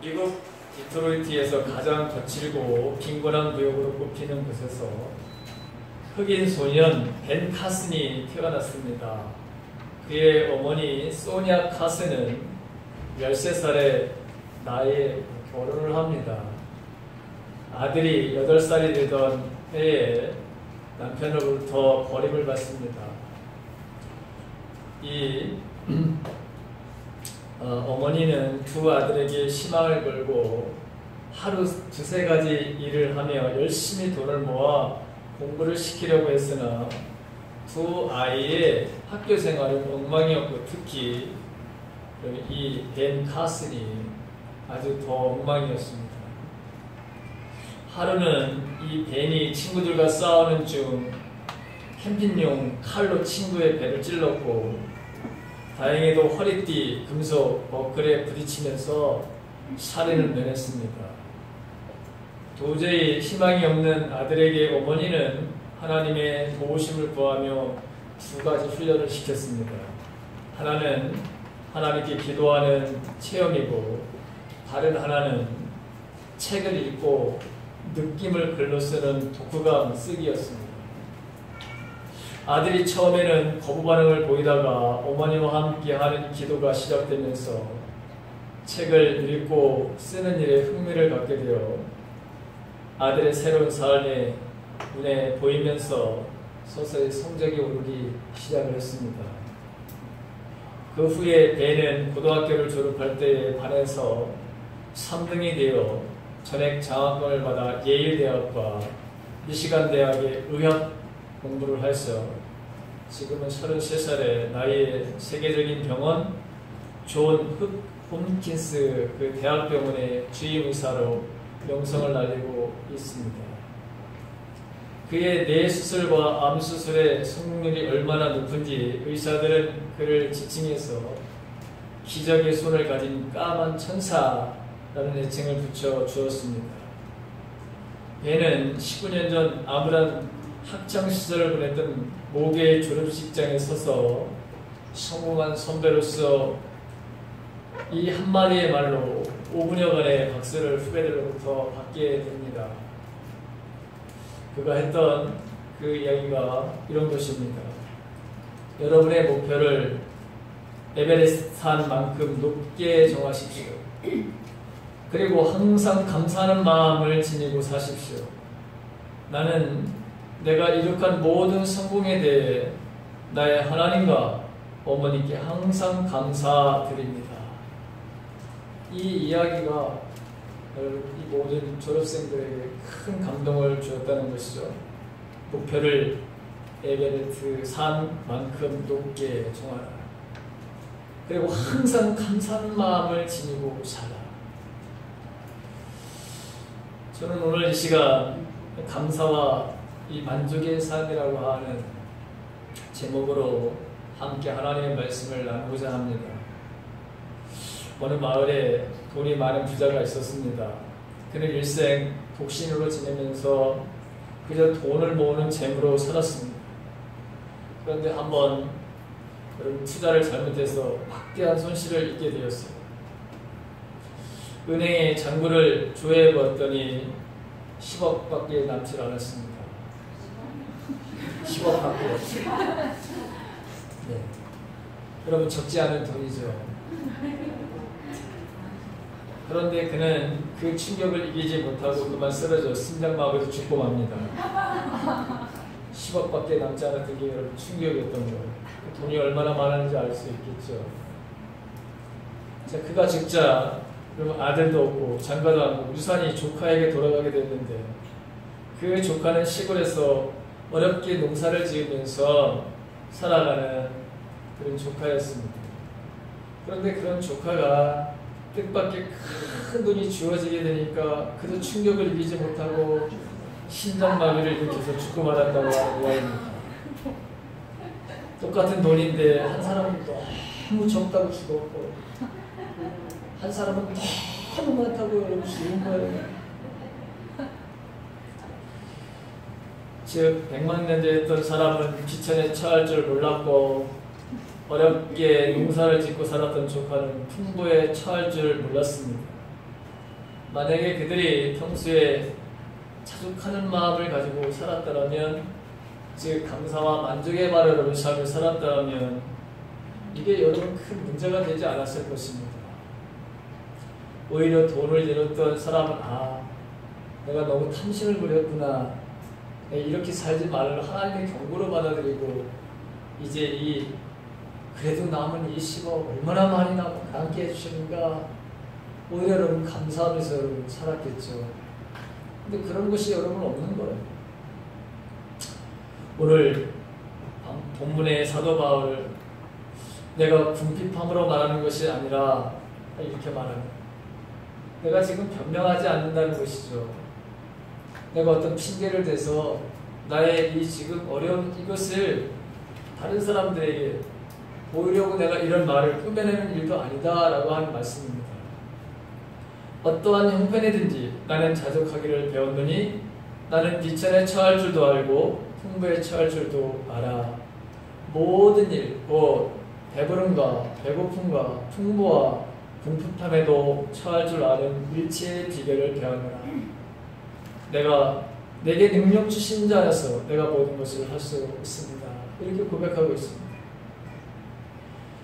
미국 디트로이트에서 가장 거칠고 빈곤한 구역으로 꼽히는 곳에서 흑인 소년 벤 카슨이 태어났습니다. 그의 어머니 소니아 카슨은 13살의 나이에 결혼을 합니다. 아들이 8살이 되던 해에 남편으로부터 버림을 받습니다. 어머니는 두 아들에게 희망을 걸고 하루 두세 가지 일을 하며 열심히 돈을 모아 공부를 시키려고 했으나 두 아이의 학교 생활은 엉망이었고 특히 이 벤 카슨이 아주 더 엉망이었습니다. 하루는 이 벤이 친구들과 싸우는 중 캠핑용 칼로 친구의 배를 찔렀고 다행히도 허리띠 금속 버클에 부딪히면서 살인을 면했습니다. 도저히 희망이 없는 아들에게 어머니는 하나님의 도우심을 구하며 두 가지 훈련을 시켰습니다. 하나는 하나님께 기도하는 체험이고 다른 하나는 책을 읽고 느낌을 글로 쓰는 독후감 쓰기였습니다. 아들이 처음에는 거부 반응을 보이다가 어머니와 함께 하는 기도가 시작되면서 책을 읽고 쓰는 일에 흥미를 갖게 되어 아들의 새로운 삶이 눈에 보이면서 서서히 성적이 오르기 시작을 했습니다. 그 후에 벤은 고등학교를 졸업할 때에 반해서 3등이 되어 전액 장학금을 받아 예일 대학과 미시간 대학의 의학 공부를 해서 지금은 33살의 나이에 세계적인 병원 존 홈킨스 그 대학병원의 주임의사로 명성을 날리고 있습니다. 그의 뇌 수술과 암 수술의 성공률이 얼마나 높은지 의사들은 그를 지칭해서 기적의 손을 가진 까만 천사라는 애칭을 붙여 주었습니다. 벤은 19년 전 암울한 학창시절을 보냈던 모계의 졸업식장에 서서 성공한 선배로서 이 한마디의 말로 5분여간의 박수를 후배들로부터 받게 됩니다. 그가 했던 그 이야기가 이런 것입니다. 여러분의 목표를 에베레스트 산만큼 높게 정하십시오. 그리고 항상 감사하는 마음을 지니고 사십시오. 나는 내가 이룩한 모든 성공에 대해 나의 하나님과 어머니께 항상 감사드립니다. 이 이야기가 이 모든 졸업생들에게 큰 감동을 주었다는 것이죠. 목표를 에베레스트 산만큼 높게 정하라. 그리고 항상 감사하는 마음을 지니고 살아. 저는 오늘 이 시간 감사와 이 만족의 삶이라고 하는 제목으로 함께 하나님의 말씀을 나누고자 합니다. 어느 마을에 돈이 많은 부자가 있었습니다. 그는 일생 독신으로 지내면서 그저 돈을 모으는 재물로 살았습니다. 그런데 한번 그런 투자를 잘못해서 막대한 손실을 입게 되었어요. 은행에 잔고를 조회해 보았더니 10억밖에 남지 않았습니다. 10억밖에. 네. 여러분 적지 않은 돈이죠. 그런데 그는 그 충격을 이기지 못하고 그만 쓰러져 심장마비로 죽고 맙니다. 10억밖에 남지 않았던 게 여러분 충격이었던 거예요. 돈이 얼마나 많았는지 알 수 있겠죠. 자, 그가 죽자 그러면 아들도 없고 장가도 않고 유산이 조카에게 돌아가게 됐는데 그 조카는 시골에서 어렵게 농사를 지으면서 살아가는 그런 조카였습니다. 그런데 그런 조카가 뜻밖의 큰 돈이 주어지게 되니까 그도 충격을 이기지 못하고 심장마비를 일으켜서 죽고 말았다고 하는 이야기입니다. 똑같은 돈인데 한 사람은 너무 적다고 죽었고 한 사람은 너무 많다고 여러분 죽은 거예요. 즉 100만 년 됐던 사람은 비천에 처할 줄 몰랐고 어렵게 농사를 짓고 살았던 조카는 풍부에 처할 줄 몰랐습니다. 만약에 그들이 평소에 자족하는 마음을 가지고 살았다면, 즉 감사와 만족의 바르는 삶을 살았다면 이게 여러분 큰 문제가 되지 않았을 것입니다. 오히려 돈을 잃었던 사람은 내가 너무 탐심을 부렸구나, 이렇게 살지 말을 하나님의 경고로 받아들이고 이제 그래도 남은 이 10억 얼마나 많이 남게 해주시는가, 오히려 여러분 감사하면서 여러분 살았겠죠. 근데 그런 것이 여러분 없는 거예요. 오늘 본문의 사도 바울, 내가 궁핍함으로 말하는 것이 아니라 이렇게 말하는, 내가 지금 변명하지 않는다는 것이죠. 내가 어떤 핑계를 대서 나의 이 지금 어려운 이것을 다른 사람들에게 보이려고 내가 이런 말을 꾸며내는 일도 아니다라고 하는 말씀입니다. 어떠한 형편이든지 나는 자족하기를 배웠노니 나는 비천에 처할 줄도 알고 풍부에 처할 줄도 알아. 모든 일, 곧 배부름과 배고픔과 풍부와 궁핍함에도 처할 줄 아는 일체의 비결을 배웠노라. 내게 능력 주신 자라서 내가 모든 것을 할 수 있습니다. 이렇게 고백하고 있습니다.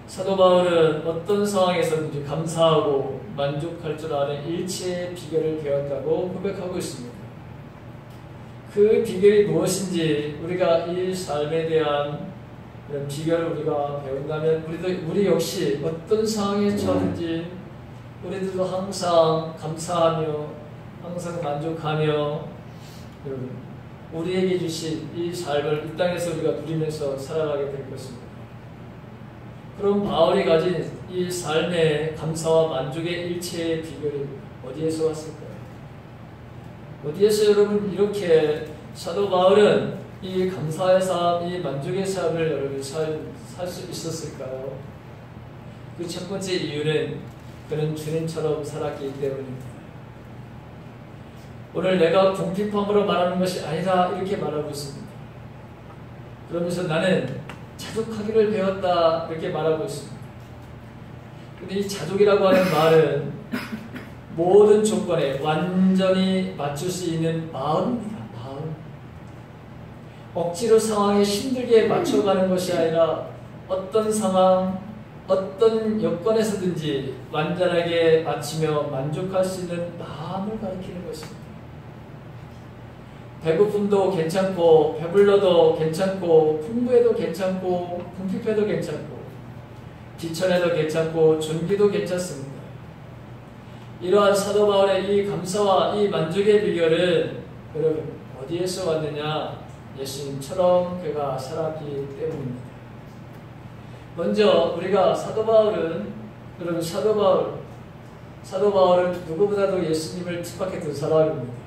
사도 바울은 어떤 상황에서든지 감사하고 만족할 줄 아는 일체의 비결을 배웠다고 고백하고 있습니다. 그 비결이 무엇인지 우리가 이 삶에 대한 이런 비결을 우리가 배운다면 우리 역시 어떤 상황에 처하든지 우리들도 항상 감사하며 항상 만족하며 우리에게 주신 이 삶을 이 땅에서 우리가 누리면서 살아가게 될 것입니다. 그럼 바울이 가진 이 삶의 감사와 만족의 일체의 비결이 어디에서 왔을까요? 어디에서 여러분 이렇게 사도 바울은 이 감사의 삶, 이 만족의 삶을 여러분 살 수 있었을까요? 그 첫 번째 이유는 그는 주님처럼 살았기 때문입니다. 오늘 내가 궁핍함으로 말하는 것이 아니다 이렇게 말하고 있습니다. 그러면서 나는 자족하기를 배웠다 이렇게 말하고 있습니다. 근데 이 자족이라고 하는 말은 모든 조건에 완전히 맞출 수 있는 마음입니다. 마음. 억지로 상황에 힘들게 맞춰가는 것이 아니라 어떤 상황, 어떤 여건에서든지 완전하게 맞추며 만족할 수 있는 마음을 가리키는 것입니다. 배고픔도 괜찮고 배불러도 괜찮고 풍부해도 괜찮고 궁핍해도 괜찮고 비천해도 괜찮고 존귀도 괜찮습니다. 이러한 사도 바울의 이 감사와 이 만족의 비결은 여러분 어디에서 왔느냐? 예수님처럼 그가 살았기 때문입니다. 먼저 우리가 사도 바울은 누구보다도 예수님을 tip박했던 사람입니다.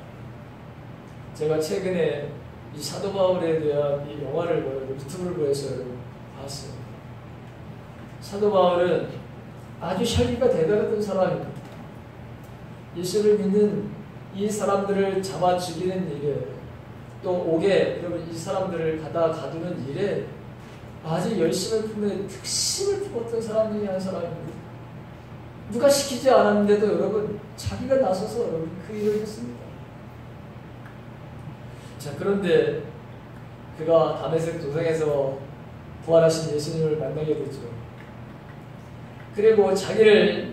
제가 최근에 이 사도 바울에 대한 이 영화를 유튜브를 보여서 봤어요. 사도 바울은 아주 혈기가 대단했던 사람입니다. 예수를 믿는 이 사람들을 잡아 죽이는 일에 또 옥에 이 사람들을 가두는 일에 아주 열심을 품는 특심을 품었던 사람이 한 사람입니다. 누가 시키지 않았는데도 여러분 자기가 나서서 여러분 그 일을 했습니다. 자, 그런데 그가 다메섹 도상에서 부활하신 예수님을 만나게 되죠. 그리고 자기를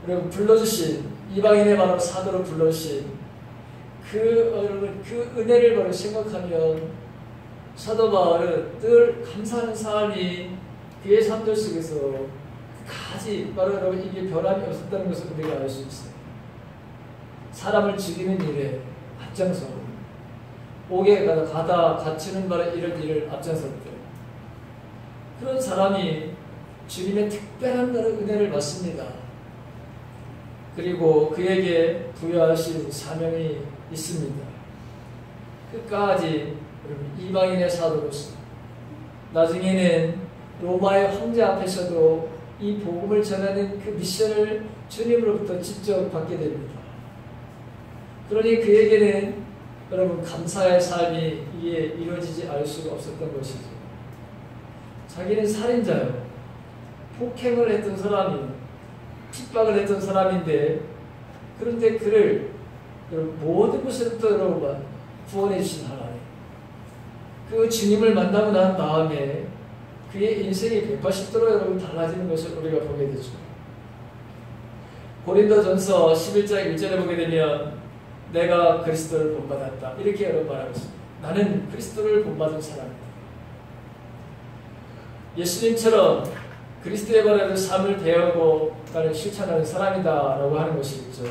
여러분 불러주신 이방인의 바로 사도로 불러주신 그 은혜를 바로 생각하면 사도 바울은 늘 감사하는 삶이 그의 삶들 속에서 가지 바로 여러분 이게 변함이 없었다는 것을 우리가 알 수 있어요. 사람을 죽이는 일에 앞장서 옥에 가다 갇히는 바로 이런 일을 앞장섰대. 그런 사람이 주님의 특별한 은혜를 받습니다. 그리고 그에게 부여하신 사명이 있습니다. 끝까지 이방인의 사도로서 나중에는 로마의 황제 앞에서도 이 복음을 전하는 그 미션을 주님으로부터 직접 받게 됩니다. 그러니 그에게는 여러분 감사의 삶이 이게 이루어지지 않을 수가 없었던 것이죠. 자기는 살인자요, 폭행을 했던 사람이 핍박을 했던 사람인데 그런데 그를 여러분 모든 것으로부터 여러분 구원해 주신 하나님, 그 주님을 만나고 난 다음에 그의 인생이 180도로 여러분 달라지는 것을 우리가 보게 되죠. 고린도전서 11장 1절에 보게 되면 내가 그리스도를 본받았다 이렇게 여러분 말하고 있습니다. 나는 그리스도를 본받은 사람이다. 예수님처럼 그리스도의 바라는 삶을 대하고 나는 실천하는 사람이다 라고 하는 것이 있죠.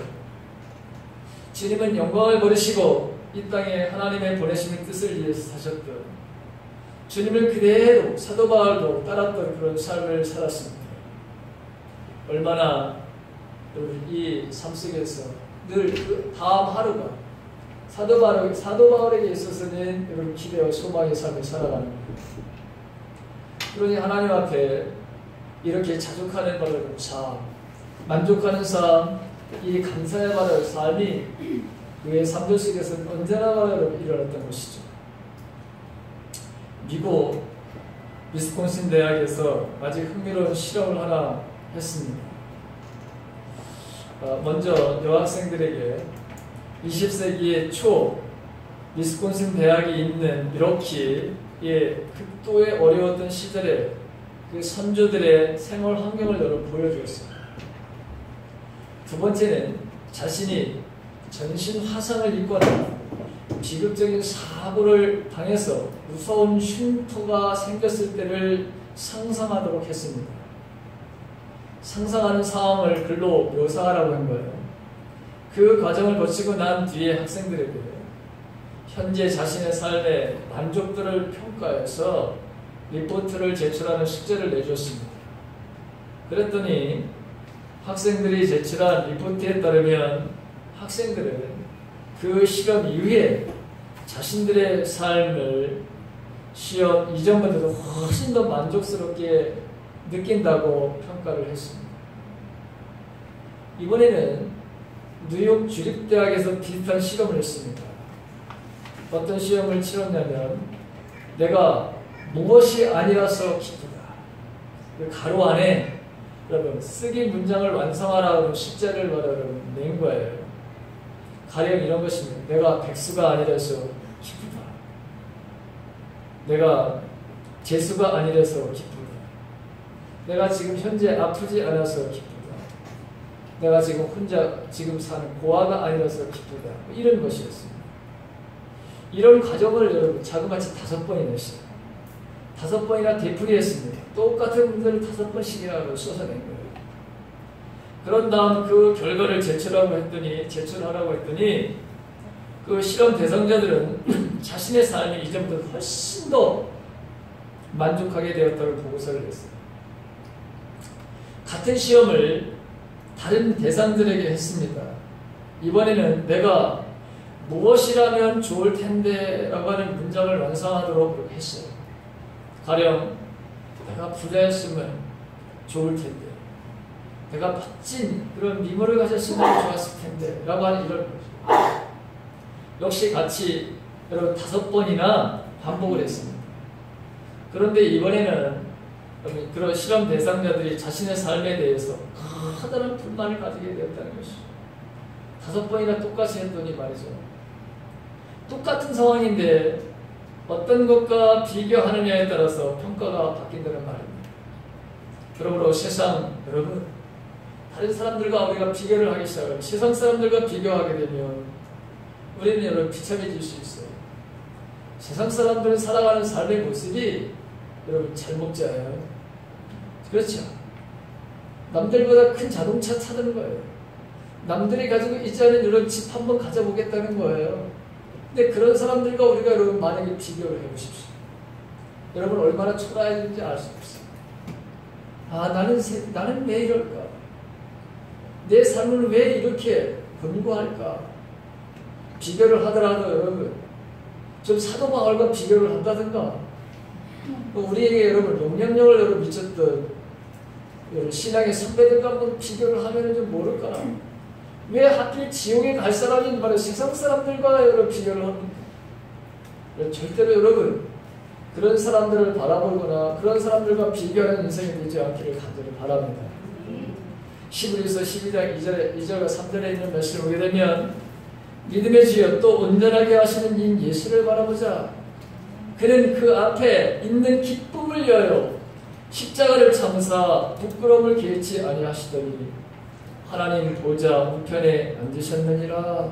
주님은 영광을 버리시고 이 땅에 하나님의 보내심의 뜻을 위해서 사셨던, 주님을 그대로 사도 바울도 따랐던 그런 삶을 살았습니다. 얼마나 이 삶 속에서 늘 그 다음 하루가 사도 바울에게 있어서는 이런 기대와 소망의 삶을 살아가는 거예요. 그러니 하나님 앞에 이렇게 자족하는 바라는 삶, 만족하는 삶, 이 감사의 바라는 삶이 그의 삶들 속에서는 언제나 바라는 일어났던 것이죠. 미국 위스콘신 대학에서 아주 흥미로운 실험을 하나 했습니다. 먼저 여학생들에게 20세기의 초 위스콘신 대학이 있는 미러키의 극도의 어려웠던 시절에 그 선조들의 생활 환경을 여러분 보여주었어요. 두 번째는 자신이 전신 화상을 입거나 비극적인 사고를 당해서 무서운 흉터가 생겼을 때를 상상하도록 했습니다. 상상하는 상황을 글로 묘사하라고 한 거예요. 그 과정을 거치고 난 뒤에 학생들에게 현재 자신의 삶의 만족도를 평가해서 리포트를 제출하는 숙제를 내줬습니다. 그랬더니 학생들이 제출한 리포트에 따르면 학생들은 그 실험 이후에 자신들의 삶을 시험 이전보다도 훨씬 더 만족스럽게 느낀다고 평가를 했습니다. 이번에는 뉴욕 주립대학에서 비슷한 실험을 했습니다. 어떤 시험을 치렀냐면 내가 무엇이 아니라서 기쁘다. 그 가로 안에 여러분 쓰기 문장을 완성하라는 숙제를 낸 거예요. 가령 이런 것입니다. 내가 백수가 아니라서 기쁘다. 내가 재수가 아니라서 기쁘다. 내가 지금 현재 아프지 않아서 기쁘다. 내가 지금 혼자 지금 사는 고아가 아니라서 기쁘다. 이런 것이었습니다. 이런 과정을 여러분 자그마치 5번이나 했어요. 5번이나 되풀이했습니다. 똑같은 문제를 5번씩이나 써서 낸 거예요. 그런 다음 그 결과를 제출하라고 했더니 그 실험 대상자들은 자신의 삶이 이전보다 훨씬 더 만족하게 되었다고 보고서를 냈어요. 같은 시험을 다른 대상들에게 했습니다. 이번에는 내가 무엇이라면 좋을 텐데 라고 하는 문장을 완성하도록 했어요. 가령 내가 부자였으면 좋을 텐데, 내가 멋진 그런 미모를 가졌으면 좋았을 텐데 라고 하는 이런 거죠. 역시 같이 여러분 5번이나 반복을 했습니다. 그런데 이번에는 그런 실험 대상자들이 자신의 삶에 대해서 커다란 불만을 가지게 되었다는 것이죠. 5번이나 똑같이 했더니 말이죠. 똑같은 상황인데 어떤 것과 비교하느냐에 따라서 평가가 바뀐다는 말입니다. 그러므로 여러분 다른 사람들과 우리가 비교를 하기 시작하면 세상 사람들과 비교하게 되면 우리는 여러분 비참해질 수 있어요. 세상 사람들은 살아가는 삶의 모습이 여러분 잘 먹자예요. 그렇죠. 남들보다 큰 자동차 타는 거예요. 남들이 가지고 있지 않은 이런 집 한번 가져보겠다는 거예요. 근데 그런 사람들과 우리가 여러분 만약에 비교를 해보십시오. 여러분 얼마나 초라해진지 알 수 없어요. 아, 나는 왜 이럴까? 내 삶을 왜 이렇게 권고할까? 비교를 하더라도 여러분 좀 사도 바울과 비교를 한다든가, 우리에게 여러분 영향력을 여러분 미쳤던 여러분 신앙의 선배들과 한번 비교를 하면 좀 모를까나? 왜 하필 지옥에 갈 사람인 바로 세상 사람들과 여러분 비교를 합니까? 절대로 여러분 그런 사람들을 바라보거나 그런 사람들과 비교하는 인생이 되지 않기를 간절히 바랍니다. 히브리서 12장 2절과 3절에 있는 말씀을 보게 되면 믿음의 주여 또 온전하게 하시는 이 예수를 바라보자. 그는 그 앞에 있는 기쁨을 위하여 십자가를 참으사 부끄러움을 개치 아니하시더니 하나님 보좌 우편에 앉으셨느니라.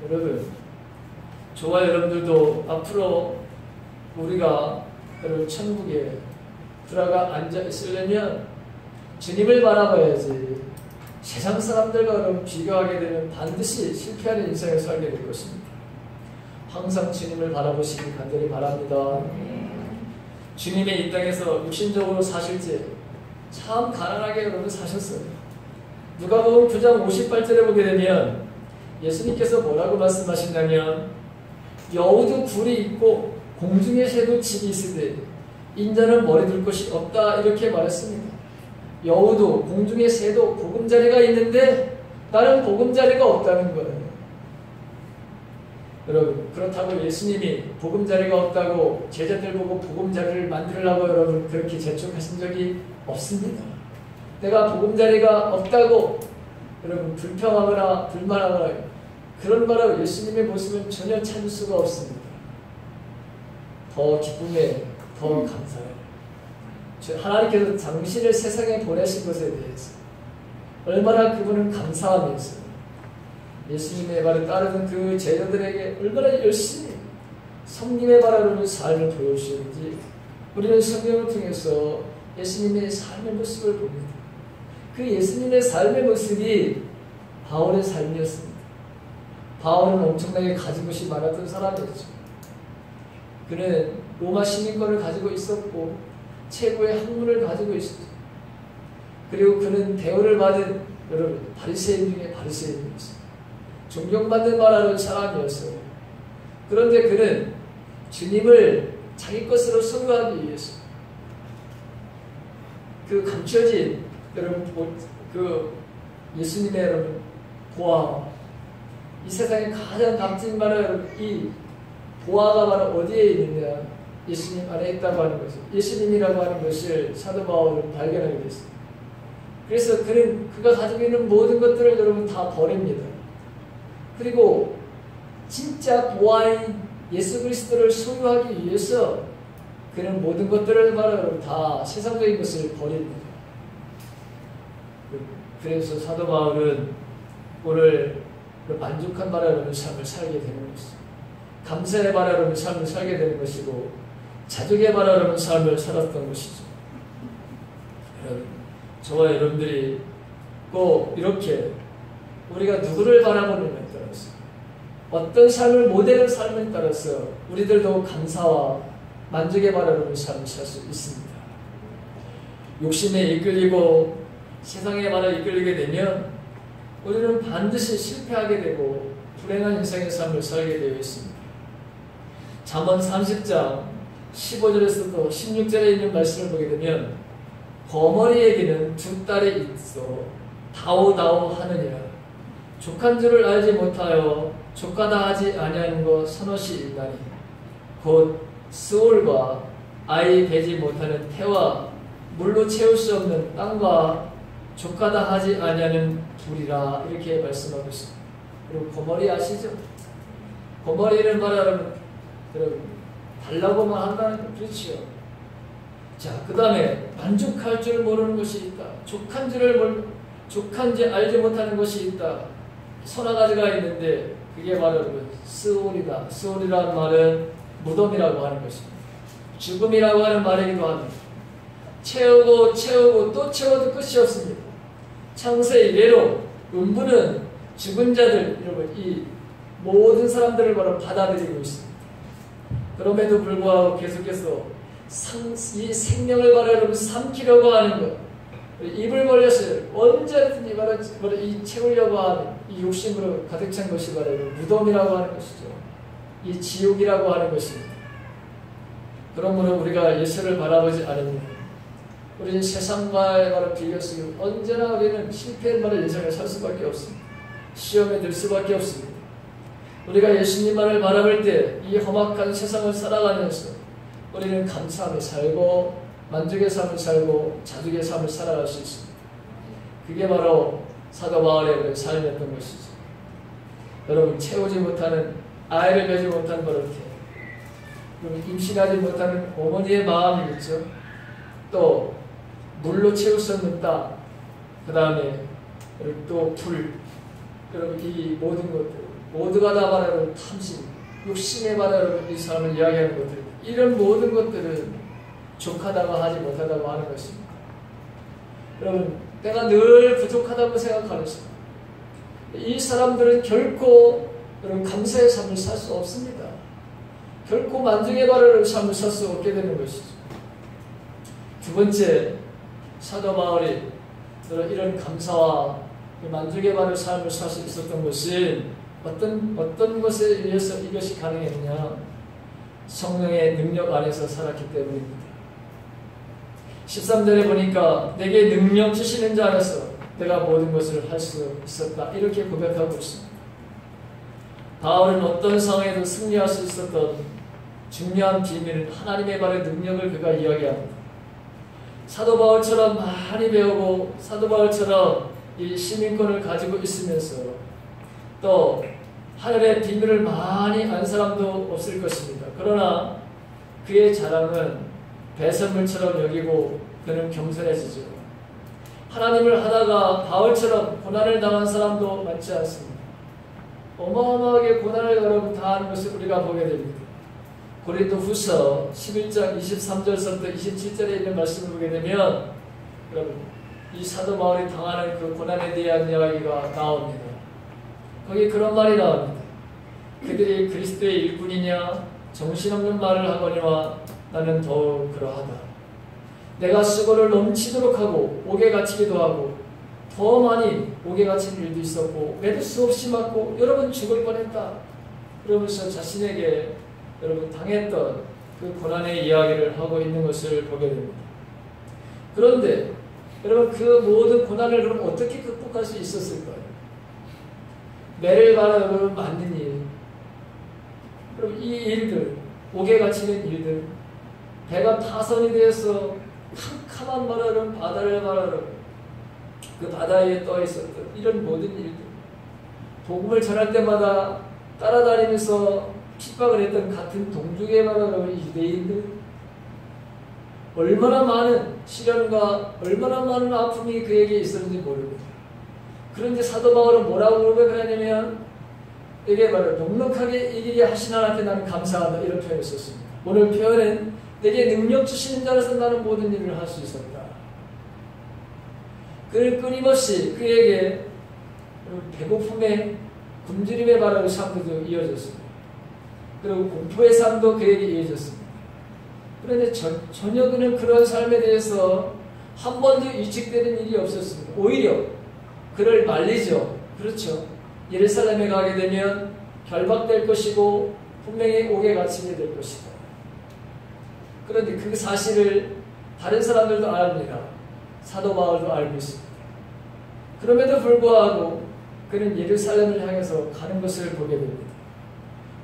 여러분, 저와 여러분들도 앞으로 우리가 여러분 천국에 들어가 앉아 있으려면 주님을 바라봐야지 세상 사람들과 비교하게 되면 반드시 실패하는 인생을 살게 될 것입니다. 항상 주님을 바라보시기 간절히 바랍니다. 주님의 이 땅에서 육신적으로 사실 때 참 가난하게 여러분 사셨어요. 누가복음 9장 58절에 보게 되면 예수님께서 뭐라고 말씀하신다면 여우도 굴이 있고 공중의 새도 집이 있으되 인자는 머리 둘 곳이 없다 이렇게 말했습니다. 여우도 공중의 새도 보금자리가 있는데 나는 보금자리가 없다는 거예요. 여러분, 그렇다고 예수님이 보금자리가 없다고 제자들 보고 보금자리를 만들려고 여러분 그렇게 재촉하신 적이 없습니다. 내가 보금자리가 없다고 여러분 불평하거나 불만하거나 그런 말하고 예수님의 모습은 전혀 찾을 수가 없습니다. 더 기쁨에 더 감사해요. 하나님께서 당신을 세상에 보내신 것에 대해서 얼마나 그분은 감사하면서 예수님의 말을 따르는 그 제자들에게 얼마나 열심히 성님의 바라는 삶을 보여주시는지 우리는 성경을 통해서 예수님의 삶의 모습을 봅니다. 그 예수님의 삶의 모습이 바울의 삶이었습니다. 바울은 엄청나게 가진 것이 많았던 사람이었죠. 그는 로마 시민권을 가지고 있었고 최고의 학문을 가지고 있었죠. 그리고 그는 대우를 받은 여러분 바리새인 중에 바리새인이었어요. 존경받는 말하는 사람이었어요. 그런데 그는 주님을 자기 것으로 소유하기 위해서 그 감춰진 여러분 그 예수님의 여러분 보아 이 세상에 가장 값진 바로 이 보아가 바로 어디에 있느냐 예수님 안에 있다고 하는 것을 예수님이라고 하는 것을 사도 바울은 발견하게 됐습니다. 그래서 그는 그가 가지고 있는 모든 것들을 여러분 다 버립니다. 그리고 진짜 보아인 예수 그리스도를 소유하기 위해서 그는 모든 것들을 바로 다 세상적인 것을 버립니다. 그래서 사도 바울은 오늘 만족한 바라는 삶을 살게 되는 것입니다. 감사의 바라는 삶을 살게 되는 것이고 자족의 바라는 삶을 살았던 것이죠. 여러분, 저와 여러분들이 꼭 이렇게 우리가 누구를 바라보느냐에 따라서 어떤 삶을 모델을 삶에 따라서 우리들도 감사와 만족의 바라는 삶을 살 수 있습니다. 욕심에 이끌리고 세상에 바라 이끌리게 되면 우리는 반드시 실패하게 되고 불행한 인생의 삶을 살게 되어 있습니다. 잠언 30장 15절에서도 16절에 있는 말씀을 보게 되면 거머리에게는 두 딸이 있어 다오다오 하느니라. 족한 줄을 알지 못하여 족하다 하지 아니하는 것 서너시 있나니 곧 스올과 아이 되지 못하는 태와 물로 채울 수 없는 땅과 족하다 하지 아니하는 불이라 이렇게 말씀하고 있습니다. 그리고 거머리 아시죠? 거머리는 말하면 여러분 달라고만 한다는 거 그렇지요. 자, 그 다음에 만족할 줄 모르는 것이 있다. 족한지 알지 못하는 것이 있다. 소나가지가 있는데 그게 바로 스올이다. 스올이라는 말은 무덤이라고 하는 것입니다. 죽음이라고 하는 말이기도 합니다. 채우고 채우고 또 채워도 끝이 없습니다. 창세 이래로 음부는 죽은 자들 여러분 이 모든 사람들을 바로 받아들이고 있습니다. 그럼에도 불구하고 계속해서 이 생명을 바로 여러분 삼키려고 하는 것, 입을 벌려서 언제든지 바로 이 채우려고 하는 이 욕심으로 가득 찬 것이 바로 무덤이라고 하는 것이죠. 이 지옥이라고 하는 것입니다. 그러므로 우리가 예수를 바라보지 않으면 우리는 세상과의 바로 비교 속에 언제나 우리는 실패한 바로 인생을 살 수밖에 없습니다. 시험에 들 수밖에 없습니다. 우리가 예수님만을 바라볼 때 이 험악한 세상을 살아가면서 우리는 감사하며 살고 만족의 삶을 살고 자족의 삶을 살아갈 수 있습니다. 그게 바로 사도 바울의 삶이었던 것이죠. 여러분, 채우지 못하는, 아이를 배지 못한 버릇해, 그리고 임신하지 못하는 어머니의 마음이겠죠. 또 물로 채울 수 없는 땅, 그 다음에 또 불, 여러분 이 모든 것들 모두가 다 바로 탐심, 욕심에 바로 이 사람을 이야기하는 것들, 이런 모든 것들은 족하다고 하지 못하다고 하는 것입니다. 여러분, 내가 늘 부족하다고 생각하는 사람, 이 사람들은 결코 여러분 감사의 삶을 살 수 없습니다. 결코 만족의 바라는 삶을 살 수 없게 되는 것이죠. 두 번째, 사도 바울이 이런 감사와 만족의 바라는 삶을 살 수 있었던 것은 어떤 것에 의해서 이것이 가능했냐? 성령의 능력 안에서 살았기 때문입니다. 13절에 보니까 내게 능력 주시는 자 안에서 내가 모든 것을 할 수 있었다, 이렇게 고백하고 있습니다. 바울은 어떤 상황에도 승리할 수 있었던 중요한 비밀은 하나님의 발의 능력을 그가 이야기합니다. 사도 바울처럼 많이 배우고 사도 바울처럼 이 시민권을 가지고 있으면서 또 하늘의 비밀을 많이 안 사람도 없을 것입니다. 그러나 그의 자랑은 배설물처럼 여기고 그는 겸손해지죠. 하나님을 하다가 바울처럼 고난을 당한 사람도 많지 않습니다. 어마어마하게 고난을 여러분 당하는 것을 우리가 보게 됩니다. 고린도후서 11장 23절부터 27절에 있는 말씀을 보게 되면 여러분 이 사도 바울이 당하는 그 고난에 대한 이야기가 나옵니다. 거기 그런 말이 나옵니다. 그들이 그리스도의 일꾼이냐 정신없는 말을 하거니와 나는 더욱 그러하다. 내가 수고를 넘치도록 하고 옥에 갇히기도 하고 더 많이 옥에 갇힌 일도 있었고 매도 수없이 맞고 여러 번 죽을 뻔했다. 그러면서 자신에게 여러분 당했던 그 고난의 이야기를 하고 있는 것을 보게 됩니다. 그런데 여러분 그 모든 고난을 그럼 어떻게 극복할 수 있었을까요? 매를 바라 여러분 맞는 일, 그럼 이 일들, 옥에 갇히는 일들, 배가 타선이 되어서 캄캄한 바다를 바다를 바라로 그 바다에 떠 있었던 이런 모든 일들, 복음을 전할 때마다 따라다니면서 핍박을 했던 같은 동족의 바라로 유대인들, 얼마나 많은 시련과 얼마나 많은 아픔이 그에게 있었는지 모릅니다. 그런데 사도 바울은 뭐라고 고백하냐면 이게 바로 넉넉하게 이기게 하신 하나님께 나는 감사하다, 이런 표현을 썼습니다. 오늘 표현은 내게 능력 주시는 자로서 나는 모든 일을 할 수 있었다. 그를 끊임없이 그에게 배고픔에 굶주림의 바람의 삶도 이어졌습니다. 그리고 공포의 삶도 그에게 이어졌습니다. 그런데 전혀 그는 그런 삶에 대해서 한 번도 위축되는 일이 없었습니다. 오히려 그를 말리죠. 그렇죠. 예루살렘에 가게 되면 결박될 것이고 분명히 옥에 갇히게 될 것이다. 그런데 그 사실을 다른 사람들도 압니다. 사도 바울도 알고 있습니다. 그럼에도 불구하고 그는 예루살렘을 향해서 가는 것을 보게 됩니다.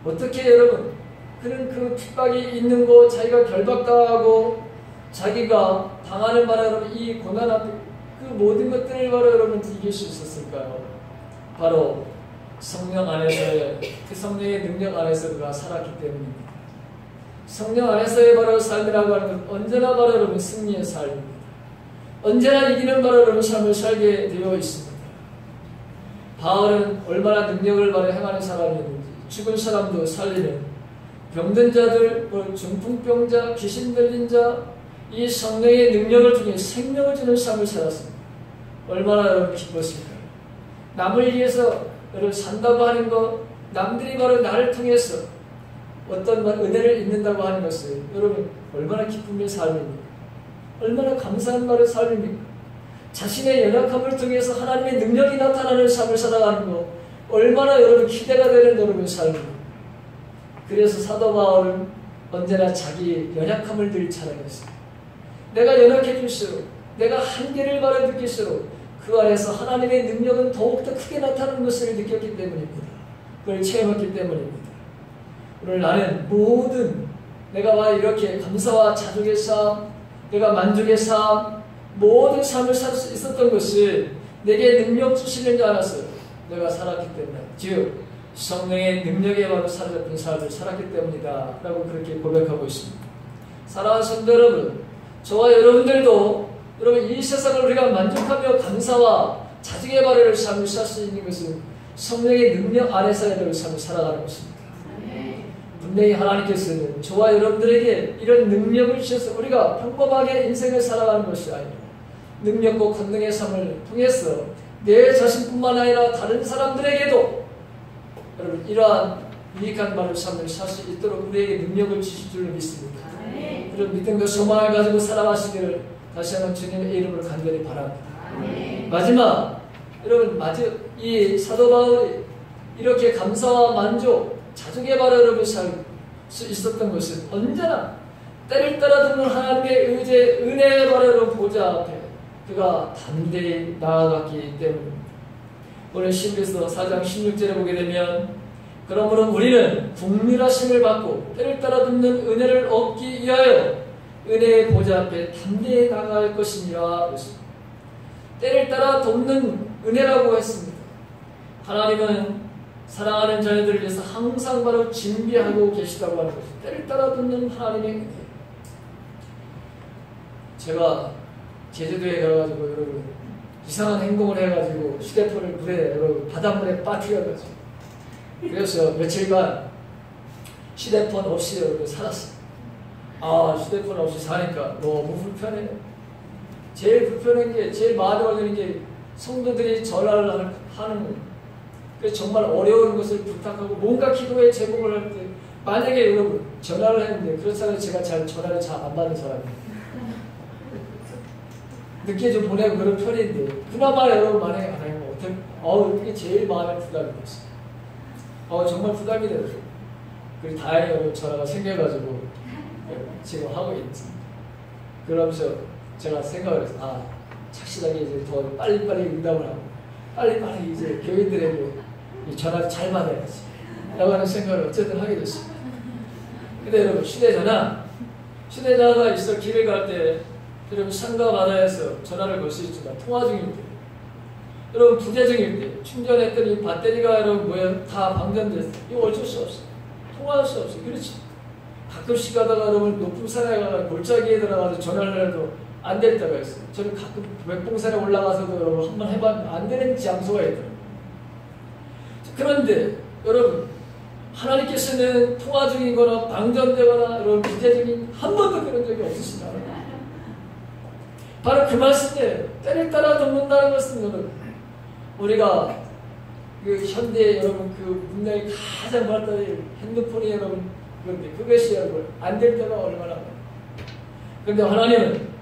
어떻게 여러분, 그는 그 핍박이 있는 거, 자기가 결박당하고 자기가 당하는 바로 이 고난 앞에 그 모든 것들을 바로 여러분 이길 수 있었을까요? 바로 성령 안에서의 그 성령의 능력 안에서 그가 살았기 때문입니다. 성령 안에서의 바로 삶이라고 하는 건 언제나 바로 여러분 승리의 삶입니다. 언제나 이기는 바로 여러분 삶을 살게 되어 있습니다. 바울은 얼마나 능력을 바로 행하는 사람이었는지, 죽은 사람도 살리는, 병든 자들, 중풍병자, 귀신 들린 자, 이 성령의 능력을 통해 생명을 주는 삶을 살았습니다. 얼마나 여러분 기뻤을까요? 남을 위해서 여러분 산다고 하는 것, 남들이 바로 나를 통해서 어떤 은혜를 입는다고 하는 것을 여러분 얼마나 기쁨의 삶입니까? 얼마나 감사한 말의 삶입니까? 자신의 연약함을 통해서 하나님의 능력이 나타나는 삶을 살아가는 것, 얼마나 여러분 기대가 되는 여러분의 삶입니다. 그래서 사도 바울은 언제나 자기 연약함을 늘 자랑했습니다. 내가 연약해질수록, 내가 한계를 바로 느낄수록 그 안에서 하나님의 능력은 더욱더 크게 나타나는 것을 느꼈기 때문입니다. 그걸 체험했기 때문입니다. 오늘 나는 모든 내가 이렇게 감사와 자족의 삶, 내가 만족의 삶, 모든 삶을 살 수 있었던 것은 내게 능력 주시는 줄 알았어요. 내가 살았기 때문에. 즉 성령의 능력에 바로 사로잡힌 삶을 살았기 때문이다 라고 그렇게 고백하고 있습니다. 사랑하는 성도 여러분, 저와 여러분들도 여러분 이 세상을 우리가 만족하며 감사와 자중의 바라를 삶을 살 수 있는 것은 성령의 능력 아래서의 삶을 살아가는 것입니다. 분명히 하나님께서는 저와 여러분들에게 이런 능력을 주셔서 우리가 평범하게 인생을 살아가는 것이 아니라 능력과 권능의 삶을 통해서 내 자신뿐만 아니라 다른 사람들에게도 여러분 이러한 유익한 바를 삶을 살 수 있도록 우리에게 능력을 주실 줄로 믿습니다. 그런 믿음과 소망을 가지고 살아가시기를 다시 한번 주님의 이름으로 간절히 바랍니다. 마지막 여러분 이 사도 바울이 이렇게 감사와 만족 자족의 바를 여러분 살 수 있었던 것은 언제나 때를 따라 듣는 하나님의 은혜의 바를 보좌 앞에 그가 담대히 나아갔기 때문입니다. 오늘 신비서 4장 16절에 보게 되면 그러므로 우리는 국률하심을 받고 때를 따라 듣는 은혜를 얻기 위하여 은혜의 보좌 앞에 담대히 나아갈 것이니라. 때를 따라 돕는 은혜라고 했습니다. 하나님은 사랑하는 자녀들을 위해서 항상 바로 준비하고 계시다고 하는 것입니다. 때를 따라 듣는 하나님의 은혜. 제가 제주도에 가가지고 여러분 이상한 행동을 해가지고 휴대폰을 여러분 바닷물에 빠뜨려가지고 그래서 며칠간 휴대폰 없이 여러분 살았어요. 휴대폰 없이 사니까 너무 불편해요. 제일 불편한 게 제일 마음에 걸리는 게 성도들이 전화를 하는 그래서 정말 어려운 것을 부탁하고 뭔가 기도에 제목을 할 때 만약에 여러분 전화를 했는데 그렇잖아요. 제가 전화를 잘 안 받는 사람이에요. 늦게 좀 보내고 그런 편인데 그나마 여러분 만약에 안 하면 이게 제일 마음에 부담이 됐어요. 정말 부담이 돼요. 그리고 다행히 여러분 전화가 생겨가지고 지금 하고 있습니다. 그러면서 제가 생각을 해서 착실하게 이제 더 빨리빨리 응답을 하고 빨리빨리 이제 교인들에게 이 전화를 잘 받아야지 라고 하는 생각을 어쨌든 하게 됐습니다. 근데 여러분 휴대전화가 있어 길을 갈 때 여러분 산과 바다에서 전화를 걸 수 있지만 통화 중일 때 여러분 부재 중일 때 충전했더니 배터리가 여러분 다 방전됐어요. 이거 어쩔 수 없어요. 통화할 수 없어요. 그렇지. 가끔씩 가다가 여러분 높은 산에 가서 골짜기에 들어가서 전화를 해도 안 될 때가 있어요. 저는 가끔 백봉산에 올라가서도 여러분 한번 해봤는데 안 되는 장소가 있더라고요. 그런데 여러분 하나님께서는 통화 중이거나 방전되거나 여러분 부재 중인 한 번도 그런 적이 없으시다. 바로 그 말씀이에요. 때를 따라 돕는다는 것은 여러분 우리가 그 현대 여러분 그 문명이 가장 발달된 핸드폰이 여러분 그런데 그것이 여러분 안 될 때가 얼마나 많아요. 그런데 하나님은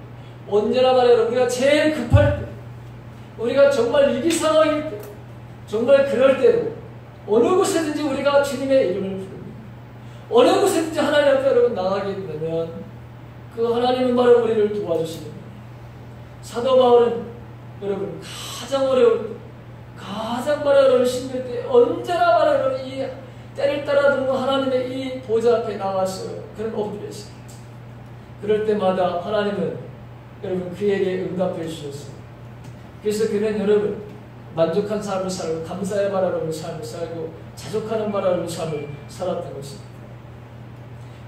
언제나 말해요. 우리가 제일 급할 때 우리가 정말 위기 상황일 때 정말 그럴 때로 어느 곳에든지 우리가 주님의 이름을 부릅니다. 어느 곳에든지 하나님 앞에 여러분 나가게 되면 그 하나님은 바로 우리를 도와주시는 거예요. 사도 바울은 여러분 가장 어려울 때 가장 바로 여러분 힘들 때 언제나 바로 여러분 이 때를 따라 듣는 하나님의 이 보좌 앞에 나왔어요. 그런 엎드렸어요. 그럴 때마다 하나님은 여러분 그에게 응답해 주셨어요. 그래서 그는 여러분 만족한 삶을 살고 감사의 바라는 삶을 살고 자족하는 바라는 삶을 살았던 것입니다.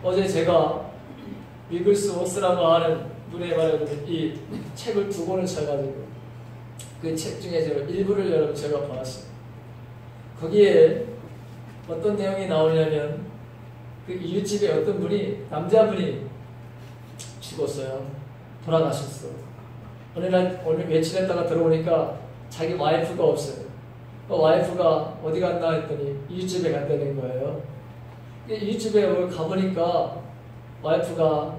어제 제가 위글스워스라고 하는 분의 말하는 이 책을 2권을 사가지고 그 책 중에 제가 일부를 여러분 제가 봤어요. 거기에 어떤 내용이 나오냐면 그 이웃집에 어떤 분이 남자분이 죽었어요. 돌아가셨어. 오늘 며칠 했다가 들어오니까 자기 와이프가 없어요. 그 와이프가 어디 갔나 했더니 이웃집에 갔다는 거예요. 이웃집에 가보니까 와이프가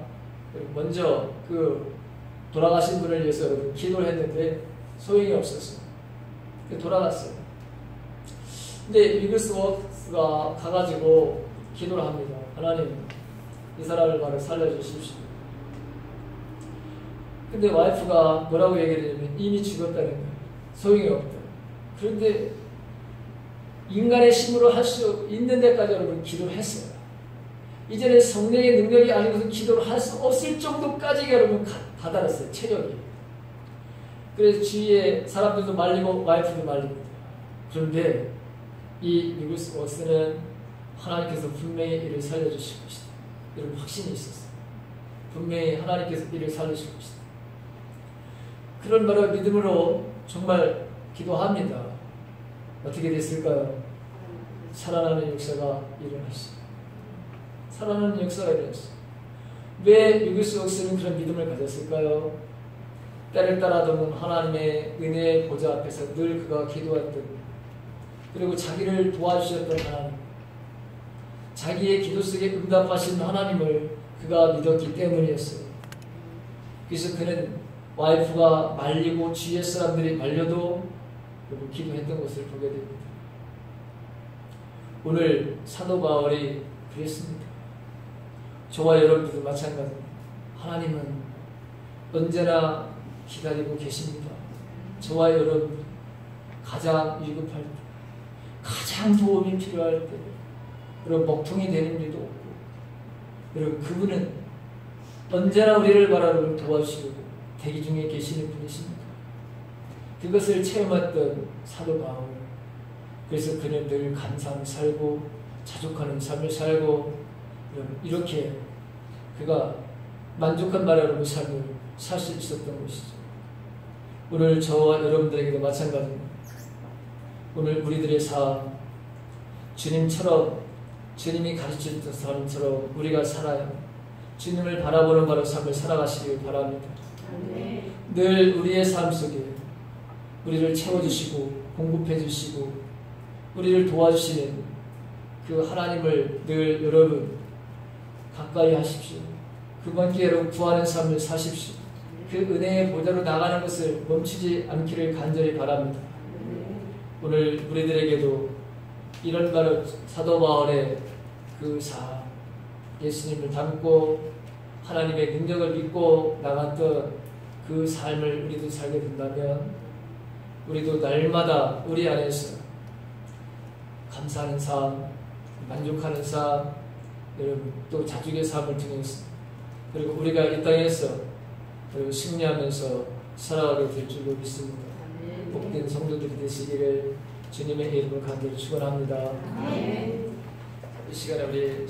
먼저 그 돌아가신 분을 위해서 기도를 했는데 소용이 없었어요. 돌아갔어요. 근데 위글스워스가 가가지고 기도를 합니다. 하나님, 이 사람을 바로 살려주십시오. 근데 와이프가 뭐라고 얘기를 하냐면 이미 죽었다는 거예요. 소용이 없다. 그런데 인간의 힘으로 할 수 있는 데까지 여러분 기도를 했어요. 이제는 성령의 능력이 아니고서 기도를 할 수 없을 정도까지 여러분 다다랐어요. 체력이. 그래서 주위에 사람들도 말리고 와이프도 말립니다. 그런데 이 루이스 워스는 하나님께서 분명히 이를 살려주실 것이다. 이런 확신이 있었어요. 분명히 하나님께서 이를 살려주실 것이다. 그런 말을 믿음으로 정말 기도합니다. 어떻게 됐을까요? 살아나는 역사가 일어났어요. 살아나는 역사가 일어났어요. 왜 루이스 워스는 그런 믿음을 가졌을까요? 때를 따라 도는 하나님의 은혜의 보좌 앞에서 늘 그가 기도했던, 그리고 자기를 도와주셨던 하나님, 자기의 기도 속에 응답하신 하나님을 그가 믿었기 때문이었어요. 그래서 그는 와이프가 말리고 주위의 사람들이 말려도 기도했던 것을 보게 됩니다. 오늘 사도 바울이 그랬습니다. 저와 여러분들도 마찬가지입니다. 하나님은 언제나 기다리고 계십니다. 저와 여러분 가장 위급할 때, 가장 도움이 필요할 때, 여러분 먹통이 되는 일도 없고, 여러분 그분은 언제나 우리를 바라보고 도와주시고 대기 중에 계시는 분이십니다. 그것을 체험했던 사도 바울, 그래서 그는 늘 감사하며 살고 자족하는 삶을 살고 이렇게 그가 만족한 바라보고 삶을 살 수 있었던 것이죠. 오늘 저와 여러분들에게도 마찬가지입니다. 오늘 우리들의 삶, 주님처럼, 주님이 가르쳐주셨던 삶처럼 우리가 살아야 주님을 바라보는 바로 삶을 살아가시길 바랍니다. 늘 우리의 삶 속에 우리를 채워주시고 공급해주시고 우리를 도와주시는 그 하나님을 늘 여러분 가까이 하십시오. 그분께 여러분 구하는 삶을 사십시오. 그 은혜의 보좌로 나가는 것을 멈추지 않기를 간절히 바랍니다. 오늘 우리들에게도 이런 말을 사도 바울의 그 삶, 예수님을 닮고 하나님의 능력을 믿고 나갔던 그 삶을 우리도 살게 된다면 우리도 날마다 우리 안에서 감사하는 삶, 만족하는 삶, 여러분 또 자족의 삶을 통해서 그리고 우리가 이 땅에서 그리고 승리하면서 살아가게 될 줄로 믿습니다. 복된 성도들이 되시기를 주님의 이름으로 간절히 축원합니다. 이 시간에 우리